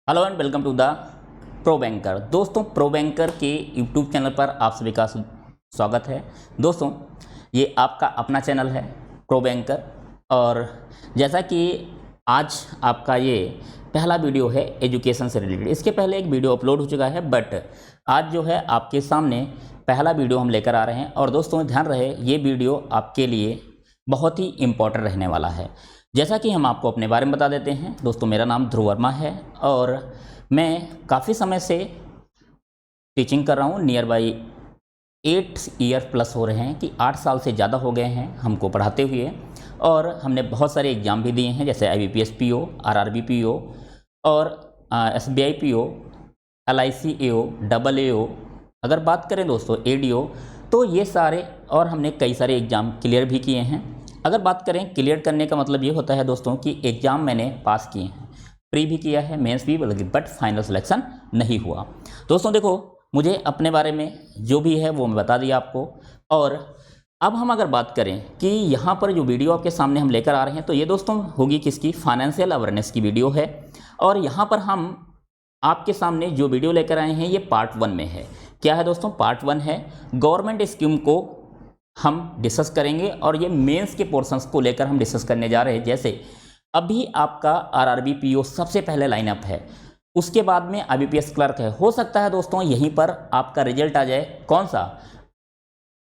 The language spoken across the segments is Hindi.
Hello and welcome to the pro banker. दोस्तों, प्रो बैंकर के यूट्यूब चैनल पर आप सभी का स्वागत है। दोस्तों, ये आपका अपना चैनल है प्रो बैंकर, और जैसा कि आज आपका ये पहला वीडियो है एजुकेशन से रिलेटेड। इसके पहले एक वीडियो अपलोड हो चुका है, बट आज जो है आपके सामने पहला वीडियो हम लेकर आ रहे हैं। और दोस्तों, ध्यान रहे, ये वीडियो आपके लिए बहुत ही इम्पोर्टेंट रहने वाला है। जैसा कि हम आपको अपने बारे में बता देते हैं। दोस्तों, मेरा नाम ध्रुव वर्मा है और मैं काफ़ी समय से टीचिंग कर रहा हूँ। नियर बाई 8 ईयर प्लस हो रहे हैं, कि 8 साल से ज़्यादा हो गए हैं हमको पढ़ाते हुए। और हमने बहुत सारे एग्ज़ाम भी दिए हैं, जैसे IBPS PO, RRB PO और SBI PO, LIC AO, AAO। अगर बात करें दोस्तों ADO, तो ये सारे, और हमने कई सारे एग्ज़ाम क्लियर भी किए हैं। अगर बात करें क्लियर करने का मतलब ये होता है दोस्तों कि एग्ज़ाम मैंने पास किए हैं, प्री भी किया है, मेंस भी, बट फाइनल सिलेक्शन नहीं हुआ। दोस्तों देखो, मुझे अपने बारे में जो भी है वो मैं बता दिया आपको। और अब हम अगर बात करें कि यहाँ पर जो वीडियो आपके सामने हम लेकर आ रहे हैं, तो ये दोस्तों होगी किसकी, फाइनेंशियल अवेयरनेस की वीडियो है। और यहाँ पर हम आपके सामने जो वीडियो लेकर आए हैं ये पार्ट 1 में है। क्या है दोस्तों, पार्ट 1 है। गवर्नमेंट स्कीम को हम डिस्कस करेंगे, और ये मेंस के पोर्शंस को लेकर हम डिस्कस करने जा रहे हैं। जैसे अभी आपका RRB PO सबसे पहले लाइनअप है, उसके बाद में IBPS क्लर्क है। हो सकता है दोस्तों यहीं पर आपका रिजल्ट आ जाए, कौन सा,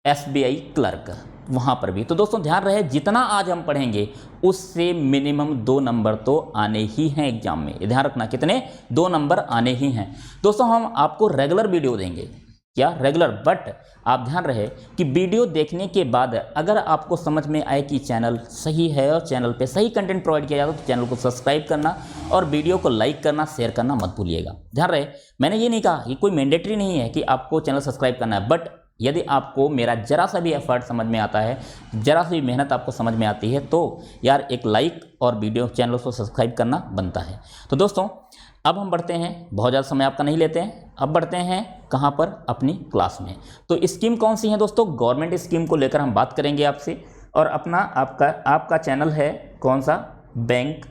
SBI क्लर्क, वहाँ पर भी। तो दोस्तों ध्यान रहे, जितना आज हम पढ़ेंगे उससे मिनिमम 2 नंबर तो आने ही हैं एग्जाम में। ध्यान रखना, कितने, 2 नंबर आने ही हैं। दोस्तों हम आपको रेगुलर वीडियो देंगे, क्या रेगुलर, बट आप ध्यान रहे कि वीडियो देखने के बाद अगर आपको समझ में आए कि चैनल सही है और चैनल पे सही कंटेंट प्रोवाइड किया जाता है, तो चैनल को सब्सक्राइब करना और वीडियो को लाइक करना, शेयर करना मत भूलिएगा। ध्यान रहे, मैंने ये नहीं कहा, ये कोई मैंडेटरी नहीं है कि आपको चैनल सब्सक्राइब करना है, बट यदि आपको मेरा जरा सा भी एफर्ट समझ में आता है, जरा सी भी मेहनत आपको समझ में आती है, तो यार एक लाइक और वीडियो चैनल को सब्सक्राइब करना बनता है। तो दोस्तों अब हम बढ़ते हैं, बहुत ज़्यादा समय आपका नहीं लेते हैं, अब बढ़ते हैं कहाँ पर, अपनी क्लास में। तो स्कीम कौन सी है दोस्तों, गवर्नमेंट स्कीम को लेकर हम बात करेंगे आपसे। और अपना आपका चैनल है कौन सा, बैंक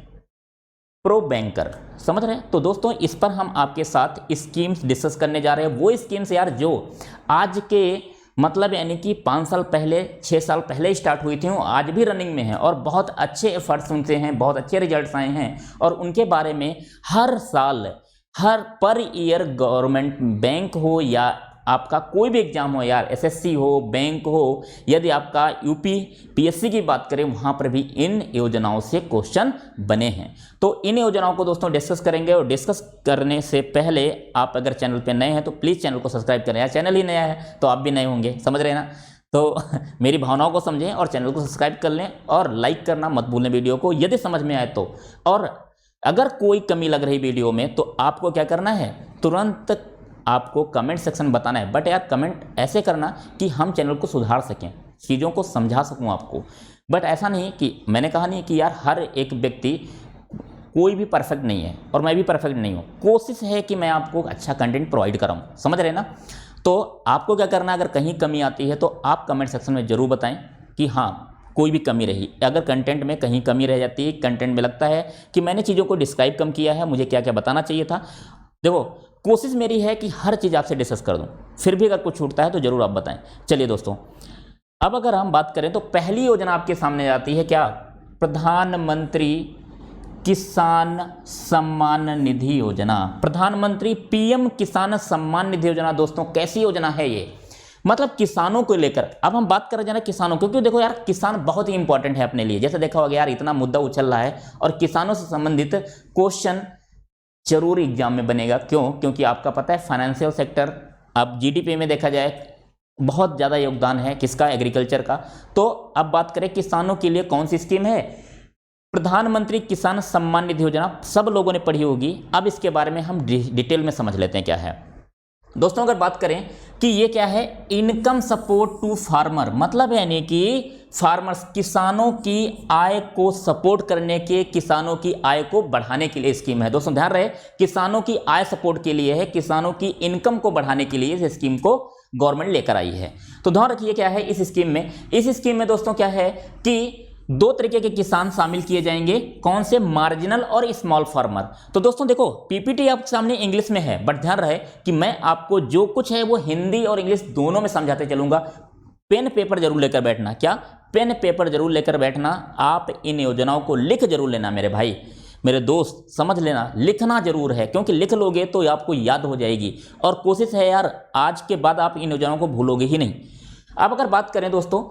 प्रो बैंकर, समझ रहे हैं। तो दोस्तों इस पर हम आपके साथ स्कीम्स डिस्कस करने जा रहे हैं। वो स्कीम्स यार जो आज के मतलब यानी कि 5 साल पहले, 6 साल पहले स्टार्ट हुई थी, वो आज भी रनिंग में है और बहुत अच्छे एफर्ट्स उनसे हैं, बहुत अच्छे रिजल्ट्स आए हैं। और उनके बारे में हर साल, हर पर ईयर गवर्नमेंट बैंक हो या आपका कोई भी एग्जाम हो यार, SSC हो, बैंक हो, यदि आपका UP PSC की बात करें, वहाँ पर भी इन योजनाओं से क्वेश्चन बने हैं। तो इन योजनाओं को दोस्तों डिस्कस करेंगे। और डिस्कस करने से पहले आप अगर चैनल पे नए हैं तो प्लीज़ चैनल को सब्सक्राइब करें। यार चैनल ही नया है तो आप भी नए होंगे, समझ रहे हैं ना। तो मेरी भावनाओं को समझें और चैनल को सब्सक्राइब कर लें, और लाइक करना मत भूलें वीडियो को, यदि समझ में आए तो। और अगर कोई कमी लग रही वीडियो में तो आपको क्या करना है, तुरंत आपको कमेंट सेक्शन में बताना है। बट यार कमेंट ऐसे करना कि हम चैनल को सुधार सकें, चीज़ों को समझा सकूं आपको। बट ऐसा नहीं कि मैंने कहा नहीं कि यार हर एक व्यक्ति, कोई भी परफेक्ट नहीं है और मैं भी परफेक्ट नहीं हूँ। कोशिश है कि मैं आपको अच्छा कंटेंट प्रोवाइड कराऊँ, समझ रहे ना। तो आपको क्या करना है, अगर कहीं कमी आती है तो आप कमेंट सेक्शन में ज़रूर बताएं कि हाँ कोई भी कमी रही। अगर कंटेंट में कहीं कमी रह जाती है, कंटेंट में लगता है कि मैंने चीज़ों को डिस्क्राइब कम किया है, मुझे क्या क्या बताना चाहिए था, देखो कोशिश मेरी है कि हर चीज़ आपसे डिस्कस कर दूं। फिर भी अगर कुछ छूटता है तो ज़रूर आप बताएं। चलिए दोस्तों, अब अगर हम बात करें तो पहली योजना आपके सामने आती है क्या, प्रधानमंत्री किसान सम्मान निधि योजना। प्रधानमंत्री PM किसान सम्मान निधि योजना। दोस्तों कैसी योजना है ये, मतलब किसानों को लेकर। अब हम बात कर रहे हैं किसानों, क्योंकि देखो यार किसान बहुत ही इंपॉर्टेंट है अपने लिए। जैसे देखा होगा यार, इतना मुद्दा उछल रहा है और किसानों से संबंधित क्वेश्चन जरूर एग्जाम में बनेगा। क्यों, क्योंकि आपका पता है फाइनेंशियल सेक्टर, अब GDP में देखा जाए बहुत ज़्यादा योगदान है किसका, एग्रीकल्चर का। तो अब बात करें किसानों के लिए कौन सी स्कीम है, प्रधानमंत्री किसान सम्मान निधि योजना। सब लोगों ने पढ़ी होगी, अब इसके बारे में हम डिटेल में समझ लेते हैं क्या है। दोस्तों अगर बात करें कि ये क्या है, इनकम सपोर्ट टू फार्मर, मतलब यानी कि फार्मर्स, किसानों की आय को सपोर्ट करने के, किसानों की आय को बढ़ाने के लिए स्कीम है। दोस्तों ध्यान रहे, किसानों की आय सपोर्ट के लिए है, किसानों की इनकम को बढ़ाने के लिए इस स्कीम को गवर्नमेंट लेकर आई है। तो ध्यान रखिए क्या है इस स्कीम में। इस स्कीम में दोस्तों क्या है कि दो तरीके के किसान शामिल किए जाएंगे, कौन से? मार्जिनल और स्मॉल फार्मर। तो दोस्तों देखो, पीपीटी आपके सामने इंग्लिश में है, बट ध्यान रहे कि मैं आपको जो कुछ है वो हिंदी और इंग्लिश दोनों में समझाते चलूंगा। पेन पेपर जरूर लेकर बैठना। क्या? पेन पेपर जरूर लेकर बैठना। आप इन योजनाओं को लिख जरूर लेना मेरे भाई, मेरे दोस्त, समझ लेना, लिखना जरूर है, क्योंकि लिख लोगे तो आपको याद हो जाएगी। और कोशिश है यार, आज के बाद आप इन योजनाओं को भूलोगे ही नहीं। अब अगर बात करें दोस्तों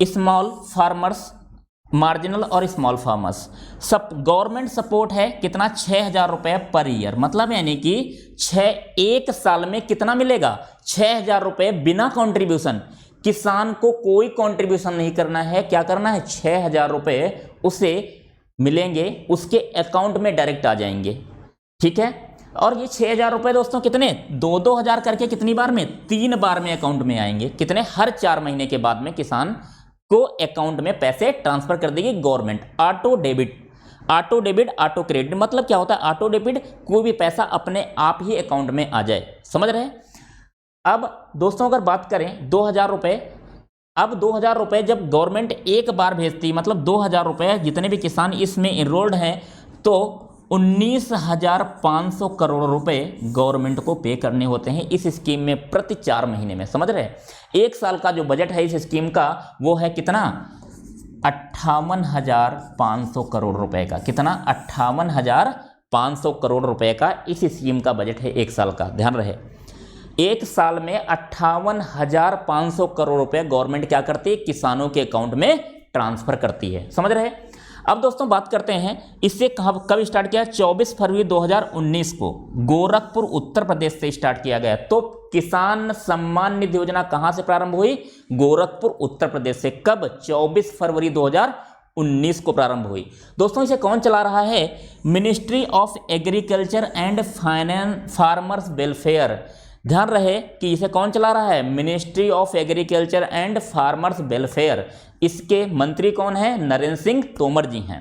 स्मॉल फार्मर्स, मार्जिनल और स्मॉल फार्मर्स, सब गवर्नमेंट सपोर्ट है कितना? 6,000 रुपये पर ईयर, मतलब यानी कि एक साल में कितना मिलेगा? 6,000 रुपये बिना कॉन्ट्रीब्यूशन। किसान को कोई कॉन्ट्रीब्यूशन नहीं करना है। क्या करना है? 6,000 रुपये उसे मिलेंगे, उसके अकाउंट में डायरेक्ट आ जाएंगे। ठीक है। और ये 6,000 रुपये दोस्तों कितने? 2-2 हज़ार करके कितनी बार में? 3 बार में अकाउंट में आएंगे। कितने? हर 4 महीने के बाद में किसान को अकाउंट में पैसे ट्रांसफर कर देगी government. Auto debit, auto debit, auto credit, मतलब क्या होता है? ऑटो डेबिट, कोई भी पैसा अपने आप ही अकाउंट में आ जाए। समझ रहे हैं? अब दोस्तों अगर बात करें 2,000 रुपये, अब 2,000 रुपये जब गवर्नमेंट एक बार भेजती, मतलब 2,000 रुपये जितने भी किसान इसमें इनरोल्ड हैं, तो 19,500 करोड़ रुपए गवर्नमेंट को पे करने होते हैं इस स्कीम में प्रति 4 महीने में। समझ रहे हैं? एक साल का जो बजट है इस स्कीम का वो है कितना? 58,500 करोड़ रुपए का। कितना? 58,500 करोड़ रुपए का इस स्कीम का बजट है एक साल का। ध्यान रहे, एक साल में 58,500 करोड़ रुपए गवर्नमेंट क्या करती है? किसानों के अकाउंट में ट्रांसफर करती है। समझ रहे? अब दोस्तों बात करते हैं इससे कब स्टार्ट किया? 24 फरवरी 2019 को गोरखपुर उत्तर प्रदेश से स्टार्ट किया गया। तो किसान सम्मान निधि योजना कहां से प्रारंभ हुई? गोरखपुर उत्तर प्रदेश से। कब? 24 फरवरी 2019 को प्रारंभ हुई। दोस्तों इसे कौन चला रहा है? Ministry of agriculture and farmers welfare. ध्यान रहे कि इसे कौन चला रहा है? Ministry of agriculture and farmers welfare. इसके मंत्री कौन है? नरेंद्र सिंह तोमर जी हैं।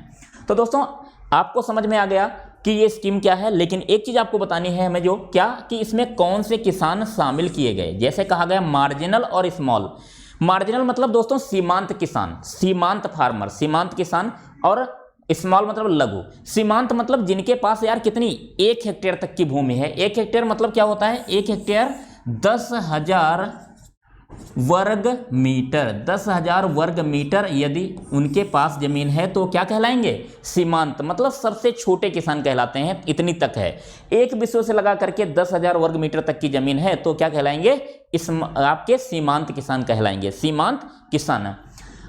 तो दोस्तों आपको समझ में आ गया कि ये स्कीम क्या है। लेकिन एक चीज आपको बतानी है हमें, जो क्या कि इसमें कौन से किसान शामिल किए गए। जैसे कहा गया मार्जिनल और स्मॉल। मार्जिनल मतलब दोस्तों सीमांत किसान, सीमांत फार्मर, सीमांत किसान, और स्मॉल मतलब लघु। सीमांत मतलब जिनके पास यार कितनी? 1 हेक्टेयर तक की भूमि है। 1 हेक्टेयर मतलब क्या होता है? 1 हेक्टेयर 10,000 वर्ग मीटर। 10,000 वर्ग मीटर यदि उनके पास जमीन है तो क्या कहलाएंगे? सीमांत, मतलब सबसे छोटे किसान कहलाते हैं। इतनी तक है, एक विषय से लगा करके 10,000 वर्ग मीटर तक की जमीन है तो क्या कहलाएंगे? आपके सीमांत किसान कहलाएंगे, सीमांत किसान।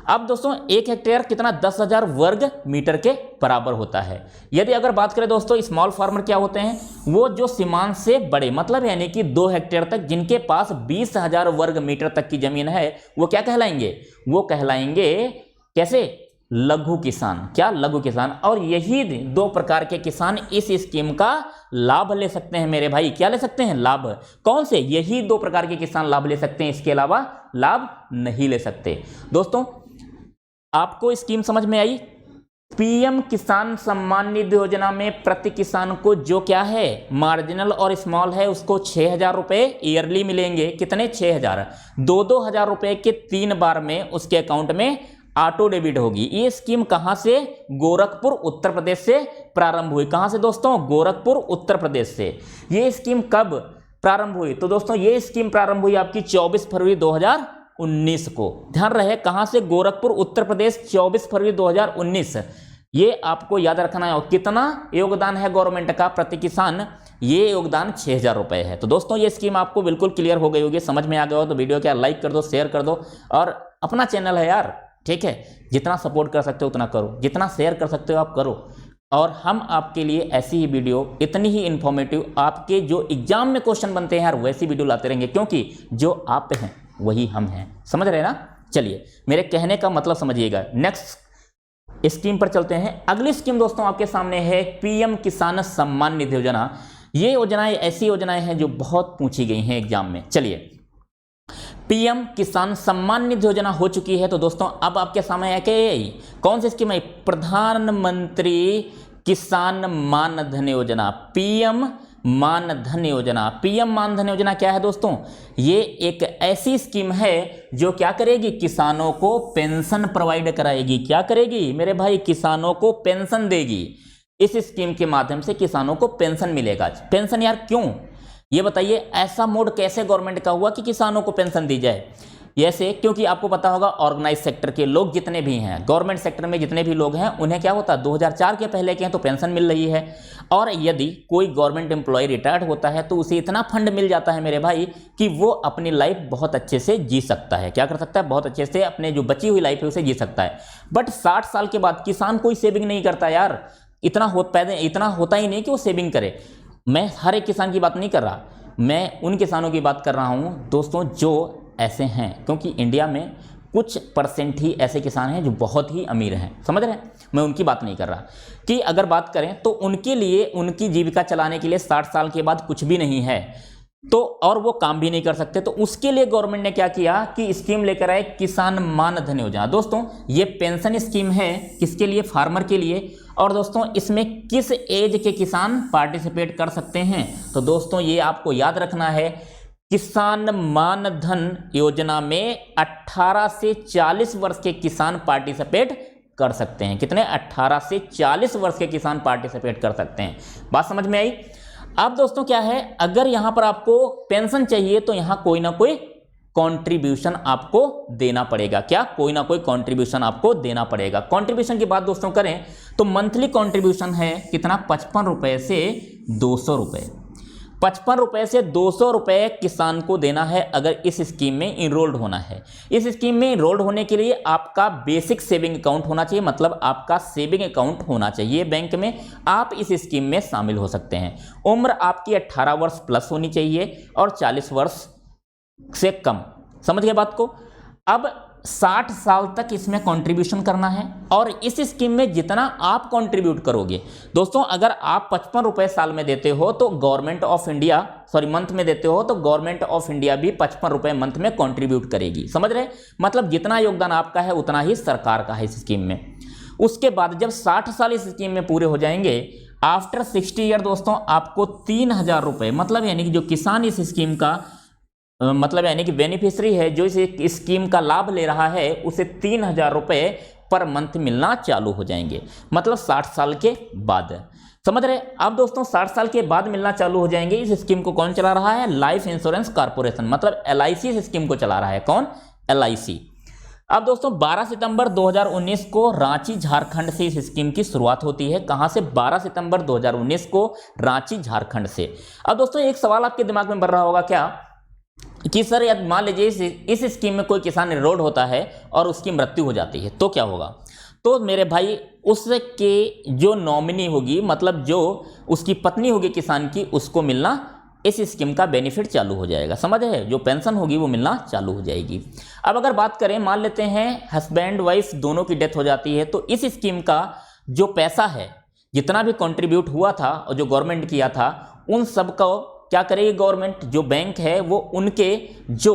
अब दोस्तों 1 हेक्टेयर कितना? 10,000 वर्ग मीटर के बराबर होता है। यदि अगर बात करें दोस्तों स्मॉल फार्मर क्या होते हैं? वो जो सीमांत से बड़े, मतलब यानी कि 2 हेक्टेयर तक, जिनके पास 20,000 वर्ग मीटर तक की जमीन है, वो क्या कहलाएंगे? वो कहलाएंगे कैसे? लघु किसान। क्या? लघु किसान। और यही 2 प्रकार के किसान इस स्कीम का लाभ ले सकते हैं मेरे भाई। क्या ले सकते हैं? लाभ। कौन से? यही 2 प्रकार के किसान लाभ ले सकते हैं, इसके अलावा लाभ नहीं ले सकते। दोस्तों आपको स्कीम समझ में आई? पीएम किसान सम्मान निधि योजना में प्रति किसान को जो क्या है, मार्जिनल और स्मॉल है, उसको 6,000 रुपये ईयरली मिलेंगे। कितने? 6,000। 2-2 हज़ार रुपये के 3 बार में उसके अकाउंट में ऑटो डेबिट होगी। ये स्कीम कहां से? गोरखपुर उत्तर प्रदेश से प्रारंभ हुई। कहां से दोस्तों? गोरखपुर उत्तर प्रदेश से। ये स्कीम कब प्रारंभ हुई? तो दोस्तों ये स्कीम प्रारंभ हुई आपकी 24 फरवरी 2019 को। ध्यान रहे कहां से? गोरखपुर उत्तर प्रदेश, 24 फरवरी 2019। ये आपको याद रखना है। और कितना योगदान है गवर्नमेंट का प्रति किसान? ये योगदान 6,000 रुपये है। तो दोस्तों ये स्कीम आपको बिल्कुल क्लियर हो गई होगी, समझ में आ गया हो तो वीडियो क्या लाइक कर दो, शेयर कर दो। और अपना चैनल है यार, ठीक है, जितना सपोर्ट कर सकते हो उतना करो, जितना शेयर कर सकते हो आप करो। और हम आपके लिए ऐसी ही वीडियो, इतनी ही इन्फॉर्मेटिव, आपके जो एग्जाम में क्वेश्चन बनते हैं यार वैसी वीडियो लाते रहेंगे, क्योंकि जो आप हैं वही हम हैं। समझ रहे हैं ना? चलिए मेरे कहने का मतलब समझिएगा। नेक्स्ट स्कीम पर चलते हैं। अगली स्कीम दोस्तों आपके सामने है पीएम किसान सम्मान निधि योजना। ये योजनाएं ऐसी योजनाएं हैं जो बहुत पूछी गई हैं एग्जाम में। चलिए, पीएम किसान सम्मान निधि योजना हो चुकी है। तो दोस्तों अब आपके सामने है कि कौन सी स्कीम है? प्रधानमंत्री किसान मान धन योजना। पीएम मानधन योजना। पीएम मानधन योजना क्या है दोस्तों? ये एक ऐसी स्कीम है जो क्या करेगी? किसानों को पेंशन प्रोवाइड कराएगी। क्या करेगी मेरे भाई? किसानों को पेंशन देगी। इस स्कीम के माध्यम से किसानों को पेंशन मिलेगा। पेंशन यार क्यों? ये बताइए, ऐसा मोड कैसे गवर्नमेंट का हुआ कि किसानों को पेंशन दी जाए? ऐसे क्योंकि आपको पता होगा ऑर्गेनाइज सेक्टर के लोग जितने भी हैं, गवर्नमेंट सेक्टर में जितने भी लोग हैं, उन्हें क्या होता है 2004 के पहले के हैं तो पेंशन मिल रही है। और यदि कोई गवर्नमेंट एम्प्लॉय रिटायर्ड होता है तो उसे इतना फंड मिल जाता है मेरे भाई कि वो अपनी लाइफ बहुत अच्छे से जी सकता है। क्या कर सकता है? बहुत अच्छे से अपने जो बची हुई लाइफ है उसे जी सकता है। बट 60 साल के बाद किसान कोई सेविंग नहीं करता यार। इतना होता ही नहीं कि वो सेविंग करे। मैं हर एक किसान की बात नहीं कर रहा, मैं उन किसानों की बात कर रहा हूँ दोस्तों जो ऐसे हैं, क्योंकि इंडिया में कुछ परसेंट ही ऐसे किसान हैं जो बहुत ही अमीर हैं, समझ रहे हैं? मैं उनकी बात नहीं कर रहा कि अगर बात करें तो उनके लिए, उनकी जीविका चलाने के लिए 60 साल के बाद कुछ भी नहीं है तो, और वो काम भी नहीं कर सकते, तो उसके लिए गवर्नमेंट ने क्या किया कि स्कीम लेकर आए किसान मानधन योजना। दोस्तों ये पेंशन स्कीम है, किसके लिए? फार्मर के लिए। और दोस्तों इसमें किस एज के किसान पार्टिसिपेट कर सकते हैं? तो दोस्तों ये आपको याद रखना है, किसान मानधन योजना में 18 से 40 वर्ष के किसान पार्टिसिपेट कर सकते हैं। कितने? 18 से 40 वर्ष के किसान पार्टिसिपेट कर सकते हैं। बात समझ में आई? अब दोस्तों क्या है, अगर यहां पर आपको पेंशन चाहिए तो यहां कोई ना कोई कंट्रीब्यूशन आपको देना पड़ेगा। क्या? कोई ना कोई कंट्रीब्यूशन आपको देना पड़ेगा। कंट्रीब्यूशन की बात दोस्तों करें तो मंथली कंट्रीब्यूशन है कितना? 55 रुपए से 200 रुपए। 55 रुपए से 200 रुपए किसान को देना है अगर इस स्कीम में इनरोल्ड होना है। इस स्कीम में इनरोल्ड होने के लिए आपका बेसिक सेविंग अकाउंट होना चाहिए, मतलब आपका सेविंग अकाउंट होना चाहिए बैंक में, आप इस स्कीम में शामिल हो सकते हैं। उम्र आपकी 18 वर्ष प्लस होनी चाहिए और 40 वर्ष से कम। समझ गए बात को? अब 60 साल तक इसमें कंट्रीब्यूशन करना है और इस स्कीम में जितना आप कंट्रीब्यूट करोगे दोस्तों, अगर आप 55 रुपए साल में देते हो तो गवर्नमेंट ऑफ इंडिया, मंथ में देते हो तो गवर्नमेंट ऑफ इंडिया भी 55 रुपए मंथ में कंट्रीब्यूट करेगी। समझ रहे? मतलब जितना योगदान आपका है उतना ही सरकार का है इस स्कीम में। उसके बाद जब 60 साल इस स्कीम में पूरे हो जाएंगे, आफ्टर 60 ईयर दोस्तों आपको 3000 रुपए, मतलब यानी कि जो किसान इस स्कीम का मतलब यानी कि बेनिफिशियरी है, जो इस स्कीम का लाभ ले रहा है, उसे 3000 रुपए पर मंथ मिलना चालू हो जाएंगे, मतलब 60 साल के बाद। समझ रहे? अब दोस्तों 60 साल के बाद मिलना चालू हो जाएंगे। इस स्कीम को कौन चला रहा है? लाइफ इंश्योरेंस कॉर्पोरेशन, मतलब LIC इस स्कीम को चला रहा है। कौन? LIC। अब दोस्तों 12 सितंबर 2019 को रांची झारखंड से इस स्कीम की शुरुआत होती है। कहां से? 12 सितंबर 2019 को रांची झारखंड से। अब दोस्तों एक सवाल आपके दिमाग में बढ़ रहा होगा क्या कि सर यदि मान लीजिए इस स्कीम में कोई किसान एनरोल्ड होता है और उसकी मृत्यु हो जाती है तो क्या होगा? तो मेरे भाई उसके जो नॉमिनी होगी, मतलब जो उसकी पत्नी होगी किसान की, उसको मिलना इस स्कीम का बेनिफिट चालू हो जाएगा। समझ रहे? जो पेंशन होगी वो मिलना चालू हो जाएगी। अब अगर बात करें, मान लेते हैं हस्बैंड वाइफ दोनों की डेथ हो जाती है तो इस स्कीम का जो पैसा है, जितना भी कंट्रीब्यूट हुआ था और जो गवर्नमेंट किया था, उन सब को क्या करेगी गवर्नमेंट? जो बैंक है वो उनके जो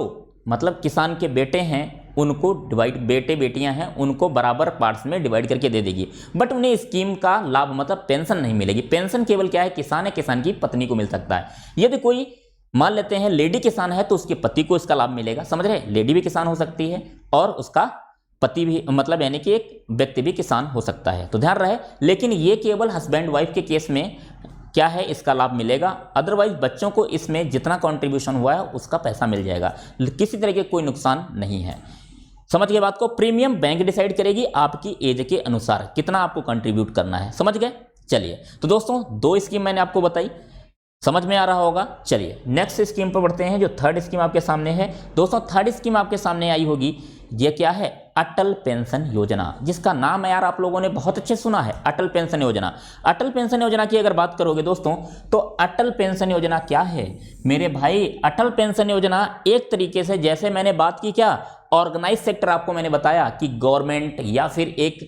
मतलब किसान के बेटे हैं उनको डिवाइड, बेटे बेटियां हैं उनको बराबर पार्ट्स में डिवाइड करके दे देगी। बट उन्हें स्कीम का लाभ मतलब पेंशन नहीं मिलेगी। पेंशन केवल क्या है? किसान है, किसान की पत्नी को मिल सकता है। यदि कोई मान लेते हैं लेडी किसान है तो उसके पति को इसका लाभ मिलेगा। समझ रहे? लेडी भी किसान हो सकती है और उसका पति भी, मतलब यानी कि एक व्यक्ति भी किसान हो सकता है, तो ध्यान रहे। लेकिन ये केवल हस्बैंड वाइफ के केस में क्या है, इसका लाभ मिलेगा। अदरवाइज बच्चों को इसमें जितना कंट्रीब्यूशन हुआ है उसका पैसा मिल जाएगा, किसी तरह के कोई नुकसान नहीं है। समझ गए बात को? प्रीमियम बैंक डिसाइड करेगी आपकी एज के अनुसार कितना आपको कंट्रीब्यूट करना है। समझ गए? चलिए, तो दोस्तों 2 स्कीम मैंने आपको बताई, समझ में आ रहा होगा। चलिए नेक्स्ट स्कीम पर बढ़ते हैं, जो थर्ड स्कीम आपके सामने है। दोस्तों थर्ड स्कीम आपके सामने आई होगी, ये क्या है? अटल पेंशन योजना, जिसका नाम यार आप लोगों ने बहुत अच्छे सुना है, अटल पेंशन योजना। अटल पेंशन योजना की अगर बात करोगे दोस्तों, तो अटल पेंशन योजना क्या है मेरे भाई? अटल पेंशन योजना एक तरीके से, जैसे मैंने बात की क्या, ऑर्गेनाइज सेक्टर आपको मैंने बताया कि गवर्नमेंट या फिर एक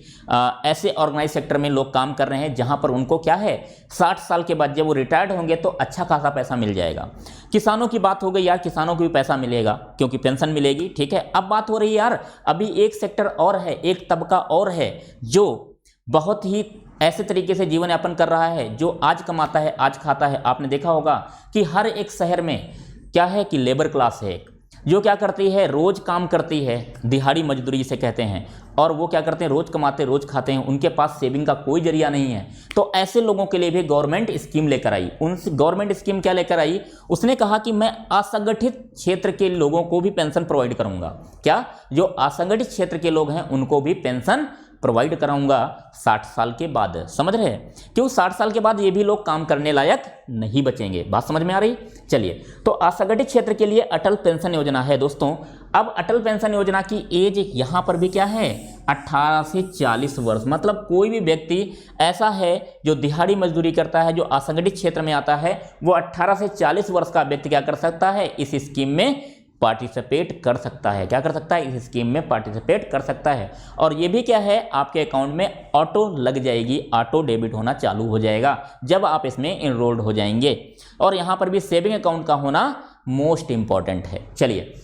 ऐसे ऑर्गेनाइज सेक्टर में लोग काम कर रहे हैं जहां पर उनको क्या है 60 साल के बाद जब वो रिटायर्ड होंगे तो अच्छा खासा पैसा मिल जाएगा। किसानों की बात हो गई यार, किसानों को भी पैसा मिलेगा क्योंकि पेंशन मिलेगी, ठीक है। अब बात हो रही है यार, अभी एक सेक्टर और है, एक तबका और है जो बहुत ही ऐसे तरीके से जीवन यापन कर रहा है जो आज कमाता है आज खाता है। आपने देखा होगा कि हर एक शहर में क्या है कि लेबर क्लास है जो क्या करती है, रोज काम करती है, दिहाड़ी मजदूरी जिसे कहते हैं, और वो क्या करते हैं, रोज कमाते रोज खाते हैं, उनके पास सेविंग का कोई जरिया नहीं है। तो ऐसे लोगों के लिए भी गवर्नमेंट स्कीम लेकर आई। उन गवर्नमेंट स्कीम क्या लेकर आई, उसने कहा कि मैं असंगठित क्षेत्र के लोगों को भी पेंशन प्रोवाइड करूंगा। क्या, जो असंगठित क्षेत्र के लोग हैं उनको भी पेंशन प्रोवाइड कराऊंगा 60 साल के बाद। समझ रहे हैं, क्यों 60 साल के बाद ये भी लोग काम करने लायक नहीं बचेंगे। बात समझ में आ रही। चलिए, तो असंगठित क्षेत्र के लिए अटल पेंशन योजना है दोस्तों। अब अटल पेंशन योजना की एज यहां पर भी क्या है, 18 से 40 वर्ष। मतलब कोई भी व्यक्ति ऐसा है जो दिहाड़ी मजदूरी करता है, जो असंगठित क्षेत्र में आता है, वो 18 से 40 वर्ष का व्यक्ति क्या कर सकता है, इस स्कीम में पार्टिसिपेट कर सकता है। क्या कर सकता है, इस स्कीम में पार्टिसिपेट कर सकता है। और ये भी क्या है, आपके अकाउंट में ऑटो लग जाएगी, ऑटो डेबिट होना चालू हो जाएगा जब आप इसमें इनरोल्ड हो जाएंगे। और यहाँ पर भी सेविंग अकाउंट का होना मोस्ट इंपॉर्टेंट है। चलिए,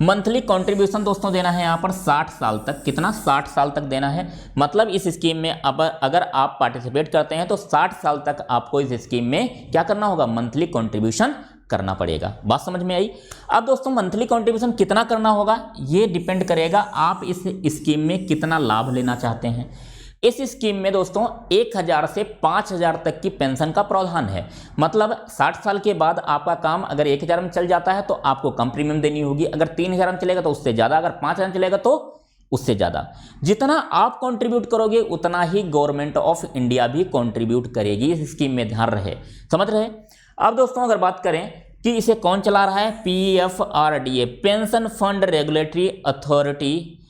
मंथली कंट्रीब्यूशन दोस्तों देना है यहाँ पर 60 साल तक। कितना, 60 साल तक देना है। मतलब इस स्कीम में अब अगर आप पार्टिसिपेट करते हैं तो 60 साल तक आपको इस स्कीम में क्या करना होगा, मंथली कंट्रीब्यूशन करना पड़ेगा। बात समझ में आई। अब दोस्तों मंथली कंट्रीब्यूशन कितना करना होगा, ये डिपेंड करेगा आप इस स्कीम में कितना लाभ लेना चाहते हैं। इस स्कीम में दोस्तों 1000 से 5000 तक की पेंशन का प्रावधान है। मतलब 60 साल के बाद आपका काम अगर 1000 में चल जाता है तो आपको कम प्रीमियम देनी होगी, अगर 3000 में चलेगा तो उससे ज़्यादा, अगर 5000 में चलेगा तो उससे ज़्यादा। जितना आप कंट्रीब्यूट करोगे उतना ही गवर्नमेंट ऑफ इंडिया भी कंट्रीब्यूट करेगी इस स्कीम में, ध्यान रहे। समझ रहे। अब दोस्तों अगर बात करें कि इसे कौन चला रहा है, PFRDA, pension fund regulatory authority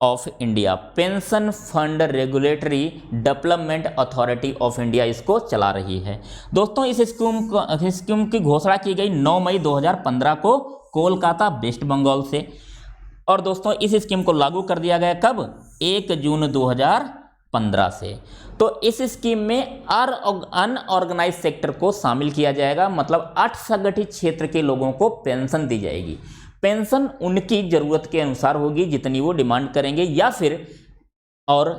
of India, pension fund regulatory development authority of India इसको चला रही है। दोस्तों इस स्कीम की घोषणा की गई 9 मई 2015 को कोलकाता, वेस्ट बंगाल से। और दोस्तों इस स्कीम को लागू कर दिया गया कब, 1 जून 2015 से। तो इस स्कीम में अनऑर्गेनाइज सेक्टर को शामिल किया जाएगा। मतलब असंगठित क्षेत्र के लोगों को पेंशन दी जाएगी। पेंशन उनकी ज़रूरत के अनुसार होगी, जितनी वो डिमांड करेंगे, या फिर और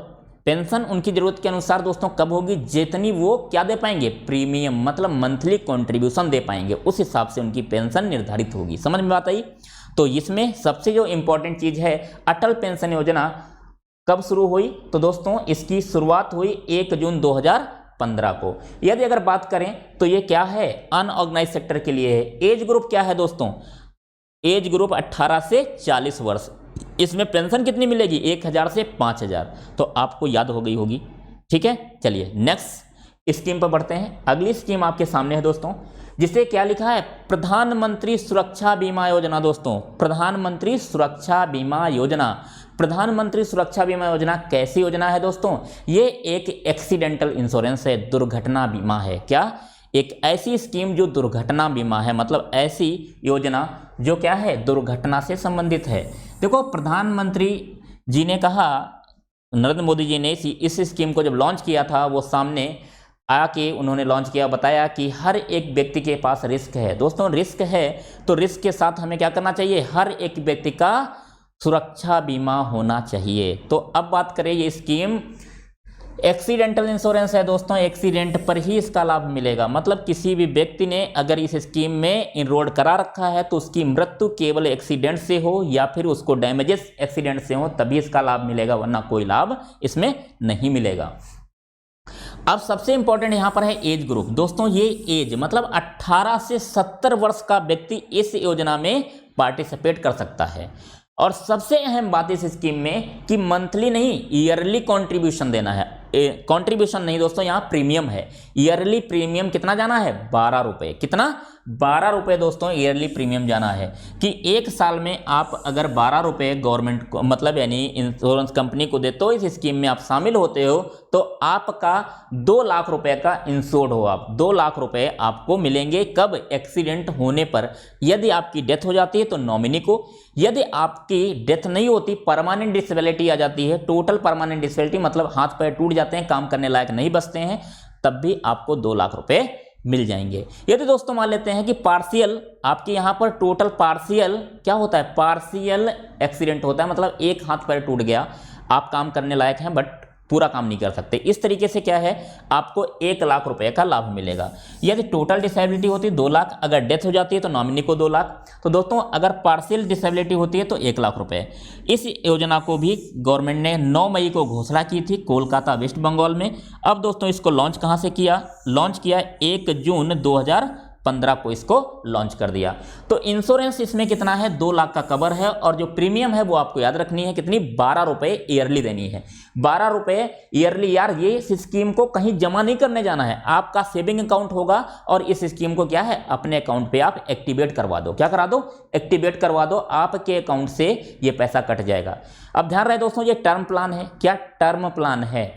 पेंशन उनकी ज़रूरत के अनुसार दोस्तों कब होगी, जितनी वो क्या दे पाएंगे, प्रीमियम, मतलब मंथली कंट्रीब्यूशन दे पाएंगे, उस हिसाब से उनकी पेंशन निर्धारित होगी। समझ में बात आई। तो इसमें सबसे जो इंपॉर्टेंट चीज़ है, अटल पेंशन योजना कब शुरू हुई, तो दोस्तों इसकी शुरुआत हुई 1 जून 2015 को। यदि अगर बात करें तो ये क्या है, अनऑर्गेनाइज सेक्टर के लिए है। एज ग्रुप क्या है दोस्तों, एज ग्रुप 18 से 40 वर्ष। इसमें पेंशन कितनी मिलेगी, 1000 से 5000। तो आपको याद हो गई होगी। ठीक है, चलिए नेक्स्ट स्कीम पर बढ़ते हैं। अगली स्कीम आपके सामने है दोस्तों, जिसे क्या लिखा है, प्रधानमंत्री सुरक्षा बीमा योजना। दोस्तों प्रधानमंत्री सुरक्षा बीमा योजना, प्रधानमंत्री सुरक्षा बीमा योजना कैसी योजना है दोस्तों, ये एक एक्सीडेंटल इंश्योरेंस है, दुर्घटना बीमा है। क्या, एक ऐसी स्कीम जो दुर्घटना बीमा है, मतलब ऐसी योजना जो क्या है, दुर्घटना से संबंधित है। देखो प्रधानमंत्री जी ने कहा, नरेंद्र मोदी जी ने इस स्कीम को जब लॉन्च किया था, वो सामने आके उन्होंने लॉन्च किया, बताया कि हर एक व्यक्ति के पास रिस्क है। दोस्तों रिस्क है तो रिस्क के साथ हमें क्या करना चाहिए, हर एक व्यक्ति का सुरक्षा बीमा होना चाहिए। तो अब बात करें, ये स्कीम एक्सीडेंटल इंश्योरेंस है दोस्तों, एक्सीडेंट पर ही इसका लाभ मिलेगा। मतलब किसी भी व्यक्ति ने अगर इस स्कीम में इनरोल करा रखा है तो उसकी मृत्यु केवल एक्सीडेंट से हो या फिर उसको डैमेजेस एक्सीडेंट से हो तभी इसका लाभ मिलेगा, वरना कोई लाभ इसमें नहीं मिलेगा। अब सबसे इंपॉर्टेंट यहां पर है एज ग्रुप। दोस्तों ये एज मतलब 18 से 70 वर्ष का व्यक्ति इस योजना में पार्टिसिपेट कर सकता है। और सबसे अहम बात इस स्कीम में कि मंथली नहीं, ईयरली कंट्रीब्यूशन देना है। कंट्रीब्यूशन नहीं दोस्तों, यहाँ प्रीमियम है। ईयरली प्रीमियम कितना जाना है, 12 रुपये। कितना, 12 रुपये दोस्तों ईयरली प्रीमियम जाना है। कि एक साल में आप अगर 12 रुपये गवर्नमेंट को, मतलब यानी इंश्योरेंस कंपनी को देते हो, इस स्कीम में आप शामिल होते हो तो आपका 2 लाख रुपए का इंश्योर्ड हो आप, 2 लाख रुपए आपको मिलेंगे। कब, एक्सीडेंट होने पर। यदि आपकी डेथ हो जाती है तो नॉमिनी को, यदि आपकी डेथ नहीं होती, परमानेंट डिसेबिलिटी आ जाती है, टोटल परमानेंट डिसेबिलिटी मतलब हाथ पैर टूट जाते हैं, काम करने लायक नहीं बचते हैं, तब भी आपको 2 लाख रुपए मिल जाएंगे। यदि दोस्तों मान लेते हैं कि पार्शियल, आपके यहाँ पर टोटल पार्शियल क्या होता है, पार्शियल एक्सीडेंट होता है, मतलब एक हाथ पैर टूट गया, आप काम करने लायक हैं बट पूरा काम नहीं कर सकते। इस तरीके से क्या है, आपको 1 लाख रुपए का लाभ मिलेगा। यदि टोटल डिसेबिलिटी होती है 2 लाख, अगर डेथ हो जाती है तो नॉमिनी को 2 लाख। तो दोस्तों अगर पार्शियल डिसेबिलिटी होती है तो 1 लाख रुपए। इस योजना को भी गवर्नमेंट ने 9 मई को घोषणा की थी कोलकाता वेस्ट बंगाल में। अब दोस्तों इसको लॉन्च कहाँ से किया, लॉन्च किया 1 जून 2015 को इसको लॉन्च कर दिया। तो इंश्योरेंस इसमें कितना है, 2 लाख का कवर है, और जो प्रीमियम है वो आपको याद रखनी है कितनी, 12 रुपए ईयरली देनी है। 12 रुपए ईयरली। यार ये इस स्कीम को कहीं जमा नहीं करने जाना है, आपका सेविंग अकाउंट होगा और इस स्कीम को क्या है, अपने अकाउंट पे आप एक्टिवेट करवा दो। क्या करा दो, एक्टिवेट करवा दो, आपके अकाउंट से ये पैसा कट जाएगा। अब ध्यान रहे दोस्तों, ये टर्म प्लान है। क्या टर्म प्लान है?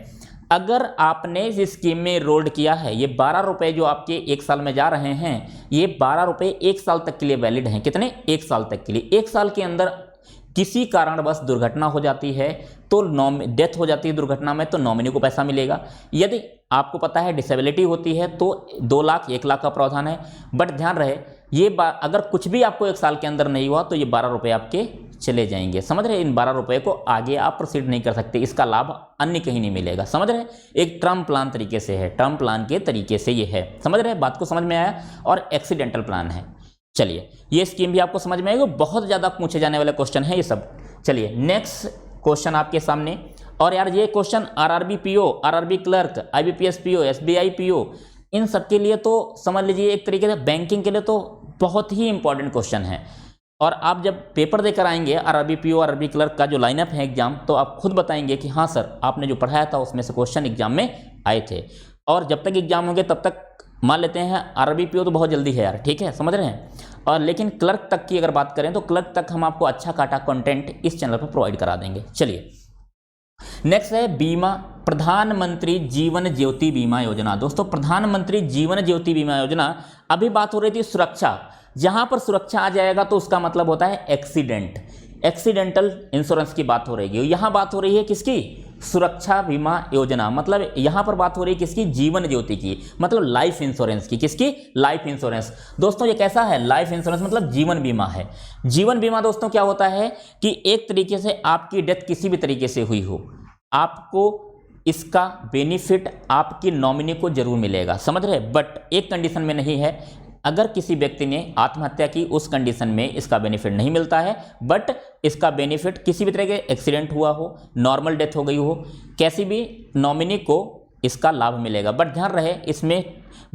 अगर आपने इस स्कीम में एनरोल्ड किया है, ये 12 रुपए जो आपके 1 साल में जा रहे हैं, ये 12 रुपए 1 साल तक के लिए वैलिड हैं। कितने, 1 साल तक के लिए। 1 साल के अंदर किसी कारणवश दुर्घटना हो जाती है तो डेथ हो जाती है दुर्घटना में, तो नॉमिनी को पैसा मिलेगा। यदि आपको पता है डिसेबिलिटी होती है तो 2 लाख 1 लाख का प्रावधान है। बट ध्यान रहे, ये अगर कुछ भी आपको 1 साल के अंदर नहीं हुआ तो ये 12 रुपए आपके चले जाएंगे। समझ रहे, इन 12 रुपए को आगे आप प्रोसीड नहीं कर सकते, इसका लाभ अन्य कहीं नहीं मिलेगा। समझ रहे, एक टर्म प्लान तरीके से है, टर्म प्लान के तरीके से ये है। समझ रहे, बात को समझ में आया। और एक्सीडेंटल प्लान है। चलिए ये स्कीम भी आपको समझ में आएगी, बहुत ज़्यादा पूछे जाने वाले क्वेश्चन है ये सब। चलिए नेक्स्ट क्वेश्चन आपके सामने। और यार ये question RRB PO, RRB clerk, IBPS PO, SBI PO, इन सब के लिए तो समझ लीजिए एक तरीके से बैंकिंग के लिए तो बहुत ही इंपॉर्टेंट क्वेश्चन है। और आप जब पेपर देकर आएंगे आरआरबी पीओ, आरआरबी क्लर्क का जो लाइनअप है एग्जाम, तो आप खुद बताएंगे कि हाँ सर आपने जो पढ़ाया था उसमें से क्वेश्चन एग्जाम में आए थे। और जब तक एग्जाम होंगे तब तक मान लेते हैं आरआरबी पीओ तो बहुत जल्दी है यार, ठीक है, समझ रहे हैं। और लेकिन क्लर्क तक की अगर बात करें तो क्लर्क तक हम आपको अच्छा काटा कंटेंट इस चैनल पर प्रोवाइड करा देंगे। चलिए नेक्स्ट है बीमा, प्रधानमंत्री जीवन ज्योति बीमा योजना। दोस्तों प्रधानमंत्री जीवन ज्योति बीमा योजना, अभी बात हो रही थी सुरक्षा, जहां पर सुरक्षा आ जाएगा तो उसका मतलब होता है एक्सीडेंट, एक्सीडेंटल इंश्योरेंस की बात हो रही है। यहां बात हो रही है किसकी, सुरक्षा बीमा योजना, मतलब यहां पर बात हो रही है किसकी, जीवन ज्योति की, मतलब लाइफ इंश्योरेंस की। किसकी, लाइफ इंश्योरेंस। दोस्तों ये कैसा है, लाइफ इंश्योरेंस मतलब जीवन बीमा है। जीवन बीमा दोस्तों क्या होता है कि एक तरीके से आपकी डेथ किसी भी तरीके से हुई हो, आपको इसका बेनिफिट आपकी नॉमिनी को जरूर मिलेगा। समझ रहे, बट एक कंडीशन में नहीं है, अगर किसी व्यक्ति ने आत्महत्या की उस कंडीशन में इसका बेनिफिट नहीं मिलता है। बट इसका बेनिफिट किसी भी तरह के एक्सीडेंट हुआ हो, नॉर्मल डेथ हो गई हो, कैसी भी नॉमिनी को इसका लाभ मिलेगा। बट ध्यान रहे, इसमें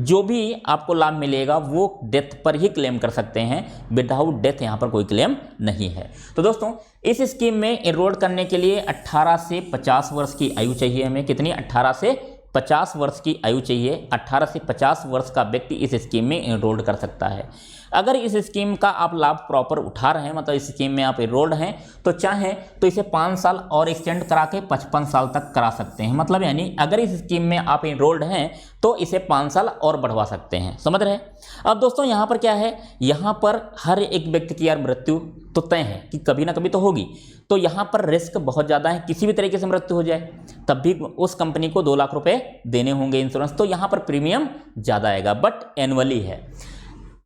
जो भी आपको लाभ मिलेगा वो डेथ पर ही क्लेम कर सकते हैं, विदाउट डेथ यहाँ पर कोई क्लेम नहीं है। तो दोस्तों इस स्कीम में एनरोल करने के लिए 18 से 50 वर्ष की आयु चाहिए हमें। कितनी, 18 से 50 वर्ष की आयु चाहिए। 18 से 50 वर्ष का व्यक्ति इस स्कीम में एनरोल्ड कर सकता है। अगर इस स्कीम का आप लाभ प्रॉपर उठा रहे हैं, मतलब इस स्कीम में आप एनरोल्ड हैं, तो चाहें तो इसे 5 साल और एक्सटेंड करा के 55 साल तक करा सकते हैं। मतलब यानी अगर इस स्कीम में आप एनरोल्ड हैं तो इसे 5 साल और बढ़वा सकते हैं। समझ रहे हैं। अब दोस्तों यहाँ पर क्या है, यहाँ पर हर एक व्यक्ति की यार मृत्यु तो तय है कि कभी ना कभी तो होगी, तो यहाँ पर रिस्क बहुत ज़्यादा है, किसी भी तरीके से मृत्यु हो जाए तब भी उस कंपनी को 2 लाख रुपए देने होंगे इंश्योरेंस। तो यहाँ पर प्रीमियम ज़्यादा आएगा, बट एनुअली है।